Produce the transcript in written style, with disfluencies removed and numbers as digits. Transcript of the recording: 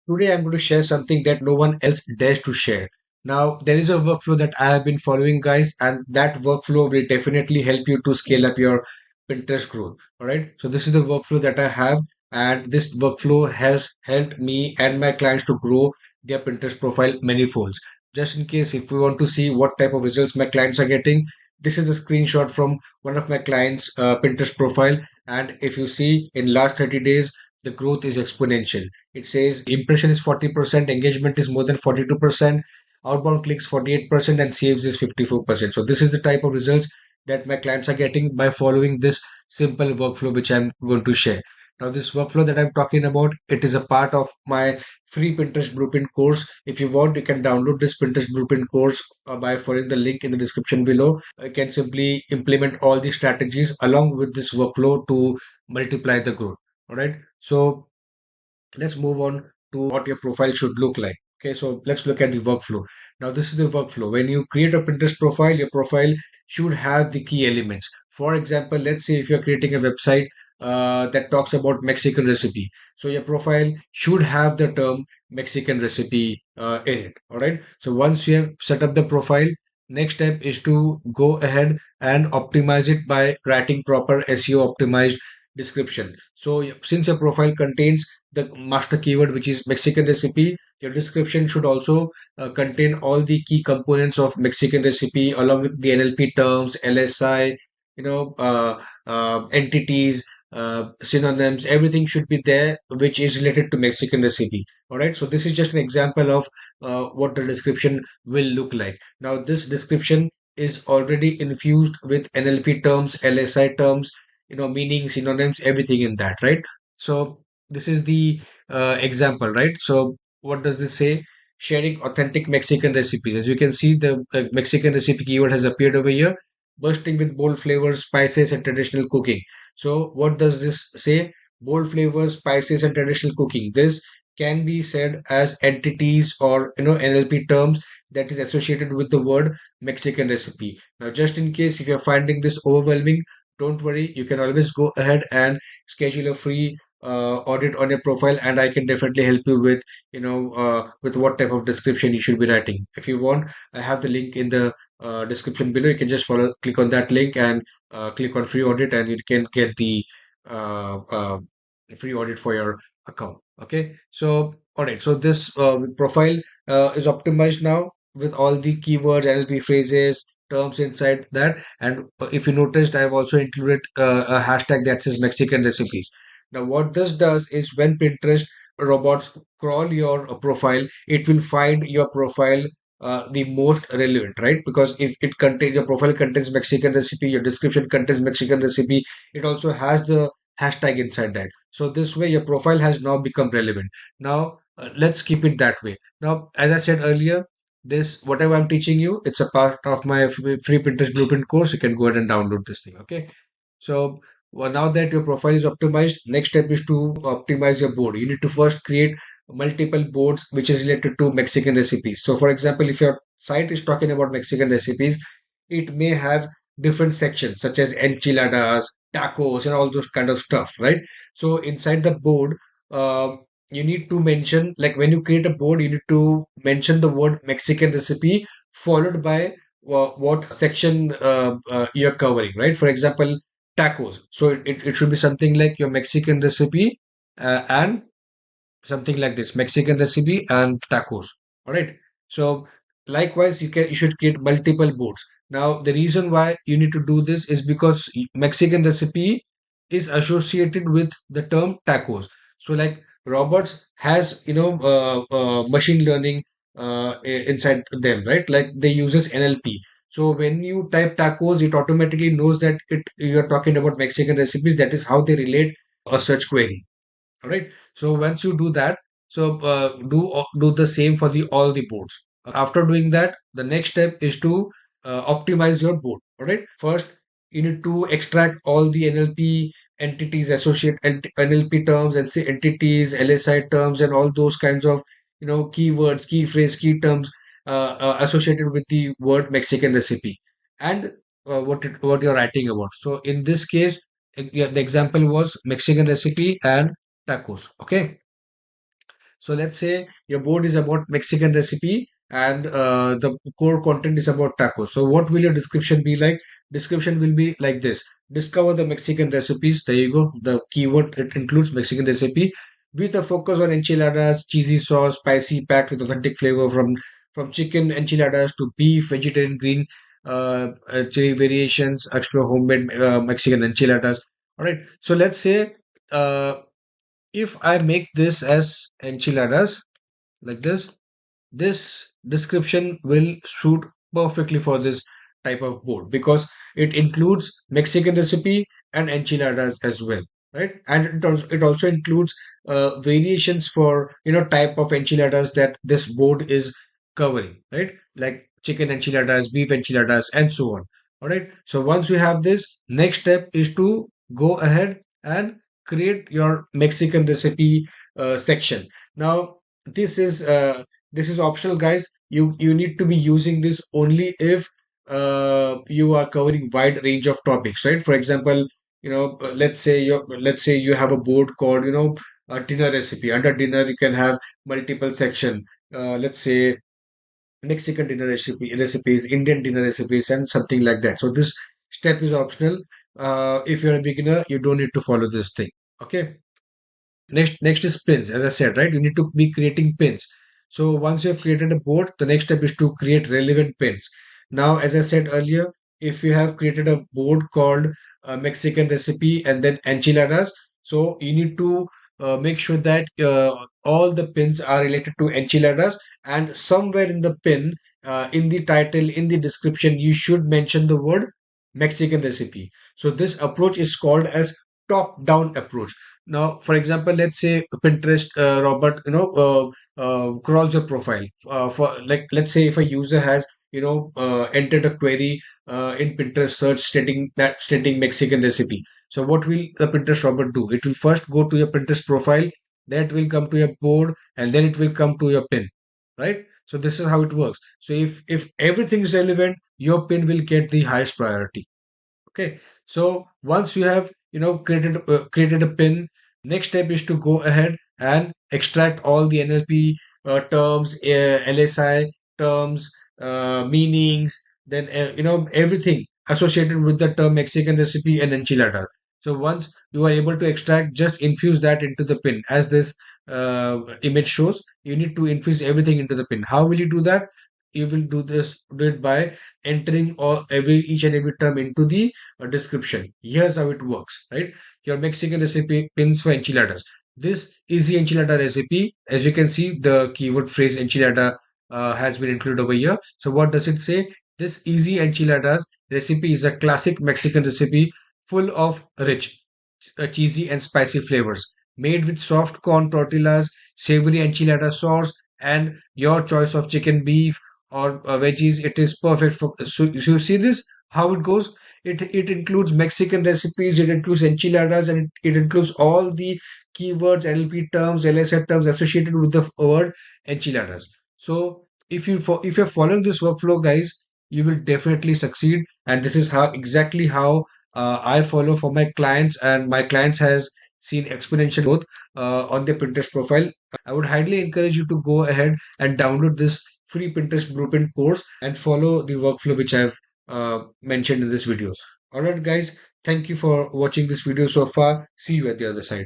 Today I'm going to share something that no one else dares to share. Now, there is a workflow that I have been following, guys, and that workflow will definitely help you to scale up your Pinterest growth. All right. So this is the workflow that I have, and this workflow has helped me and my clients to grow their Pinterest profile many folds. Just in case if we want to see what type of results my clients are getting, this is a screenshot from one of my clients' Pinterest profile. And if you see in last 30 days, the growth is exponential. It says impression is 40%, engagement is more than 42%, outbound clicks 48%, and saves is 54%. So this is the type of results that my clients are getting by following this simple workflow which I'm going to share. Now, this workflow that I'm talking about, it is a part of my free Pinterest Blueprint course. If you want, you can download this Pinterest Blueprint course by following the link in the description below. You can simply implement all these strategies along with this workflow to multiply the growth. All right. So let's move on to what your profile should look like. Okay, so let's look at the workflow. Now, this is the workflow. When you create a Pinterest profile, your profile should have the key elements. For example, let's say if you're creating a website that talks about Mexican recipe, so your profile should have the term Mexican recipe in it. All right. So once you have set up the profile, next step is to go ahead and optimize it by writing proper SEO optimized description. So since your profile contains the master keyword, which is Mexican recipe, your description should also contain all the key components of Mexican recipe along with the NLP terms, LSI, entities, synonyms, everything should be there which is related to Mexican recipe. All right. So this is just an example of what the description will look like. Now, this description is already infused with NLP terms, LSI terms, meaning synonyms, everything in that, right? So this is the example, right? So what does this say? Sharing authentic Mexican recipes. As you can see, the Mexican recipe keyword has appeared over here, bursting with bold flavors, spices, and traditional cooking. So what does this say? Bold flavors, spices, and traditional cooking. This can be said as entities or NLP terms that is associated with the word Mexican recipe. Now, just in case if you're finding this overwhelming, don't worry. You can always go ahead and schedule a free audit on your profile, and I can definitely help you with with what type of description you should be writing. If you want, I have the link in the description below. You can just click on that link and click on free audit, and you can get the uh, uh, free audit for your account. Okay, so all right, so this profile is optimized now with all the keywords, NLP phrases, terms inside that. And if you noticed, I've also included a hashtag that says Mexican recipes. Now, what this does is when Pinterest robots crawl your profile, it will find your profile the most relevant, right? Because if it contains your profile contains Mexican recipe, your description contains Mexican recipe, it also has the hashtag inside that. So this way, your profile has now become relevant. Now, let's keep it that way. Now, as I said earlier, this whatever I'm teaching you, it's a part of my free Pinterest Blueprint course. You can go ahead and download this thing. Okay. So now that your profile is optimized, next step is to optimize your board. You need to first create multiple boards which is related to Mexican recipes. So for example, if your site is talking about Mexican recipes, it may have different sections such as enchiladas, tacos, and all those kind of stuff, right? So inside the board, you need to mention, like when you create a board, you need to mention the word Mexican recipe followed by what section you're covering, right? For example, tacos. So it should be something like your Mexican recipe and something like this Mexican recipe and tacos. All right. So likewise, you should create multiple boards. Now the reason why you need to do this is because Mexican recipe is associated with the term tacos. So like robots has machine learning inside them, right? Like they uses NLP. So when you type tacos, it automatically knows that you're talking about Mexican recipes. That is how they relate a search query. All right. So once you do that, so do the same for the all the boards. After doing that, the next step is to optimize your board. All right. First, you need to extract all the NLP entities, associate NLP terms, and say entities, LSI terms, and all those kinds of keywords, key phrase, key terms associated with the word Mexican recipe, and what you're writing about. So in this case, yeah, the example was Mexican recipe and tacos. Okay. So let's say your board is about Mexican recipe and the core content is about tacos. So what will your description be like? Description will be like this. Discover the Mexican recipes. There you go. The keyword, it includes Mexican recipe with a focus on enchiladas, cheesy sauce, spicy, packed with authentic flavor from chicken enchiladas to beef, vegetarian, green chili variations, explore homemade Mexican enchiladas. All right. So let's say uh, if I make this as enchiladas like this description will suit perfectly for this type of board because it includes Mexican recipe and enchiladas as well, right? And it also includes variations for type of enchiladas that this board is covering, right? Like chicken enchiladas, beef enchiladas, and so on. All right. So once we have this, next step is to go ahead and create your Mexican recipe section. Now, this is optional, guys. You need to be using this only if you are covering wide range of topics, right? For example, let's say you have a board called a dinner recipe. Under dinner, you can have multiple section. Let's say Mexican dinner recipes, Indian dinner recipes, and something like that. So this step is optional. If you're a beginner, you don't need to follow this thing. Okay. Next is pins. As I said, right? You need to be creating pins. So once you have created a board, the next step is to create relevant pins. Now, as I said earlier, if you have created a board called Mexican recipe and then enchiladas, so you need to make sure that all the pins are related to enchiladas, and somewhere in the pin, in the title, in the description, you should mention the word Mexican recipe. So this approach is called as top-down approach. Now, for example, let's say Pinterest, Robert, crawls your profile. For like, let's say if a user has, entered a query in Pinterest search stating Mexican recipe. So what will the Pinterest robot do? It will first go to your Pinterest profile, then it will come to your board, and then it will come to your pin, right? So this is how it works. So if everything is relevant, your pin will get the highest priority. Okay, so once you have created a pin, next step is to go ahead and extract all the NLP terms, LSI terms, meanings, then everything associated with the term Mexican recipe and enchilada. So once you are able to extract, just infuse that into the pin. As this image shows, you need to infuse everything into the pin. How will you do that? You will do it by entering all every each and every term into the description. Here's how it works, right? Your Mexican recipe pins for enchiladas. This is the enchilada recipe. As you can see, the keyword phrase enchilada has been included over here. So what does it say? This easy enchiladas recipe is a classic Mexican recipe full of rich, cheesy and spicy flavors. Made with soft corn tortillas, savory enchilada sauce, and your choice of chicken, beef, or veggies. It is perfect for. So you see this how it goes. It includes Mexican recipes. It includes enchiladas, and it includes all the keywords, NLP terms, LSA terms associated with the word enchiladas. So if you're following this workflow, guys, you will definitely succeed. And this is how exactly how I follow for my clients, and my clients has seen exponential growth on their Pinterest profile. I would highly encourage you to go ahead and download this free Pinterest blueprint course and follow the workflow which I've mentioned in this video. All right, guys, thank you for watching this video so far. See you at the other side.